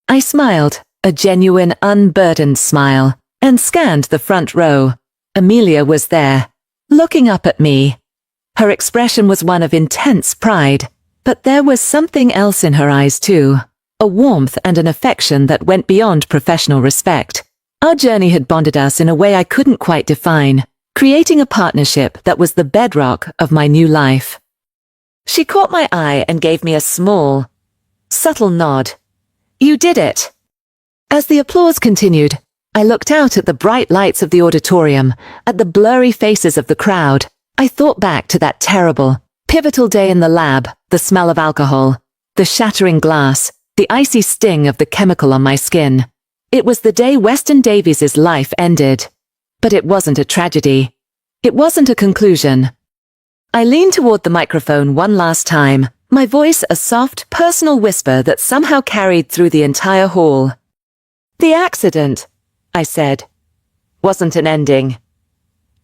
I smiled, a genuine, unburdened smile, and scanned the front row. Amelia was there, looking up at me. Her expression was one of intense pride, but there was something else in her eyes too, a warmth and an affection that went beyond professional respect. Our journey had bonded us in a way I couldn't quite define, creating a partnership that was the bedrock of my new life. She caught my eye and gave me a small, subtle nod. "You did it." As the applause continued, I looked out at the bright lights of the auditorium, at the blurry faces of the crowd. I thought back to that terrible, pivotal day in the lab, the smell of alcohol, the shattering glass, the icy sting of the chemical on my skin. It was the day Weston Davies's life ended. But it wasn't a tragedy. It wasn't a conclusion. I leaned toward the microphone one last time, my voice a soft, personal whisper that somehow carried through the entire hall. "The accident," I said, "wasn't an ending.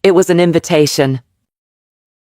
It was an invitation."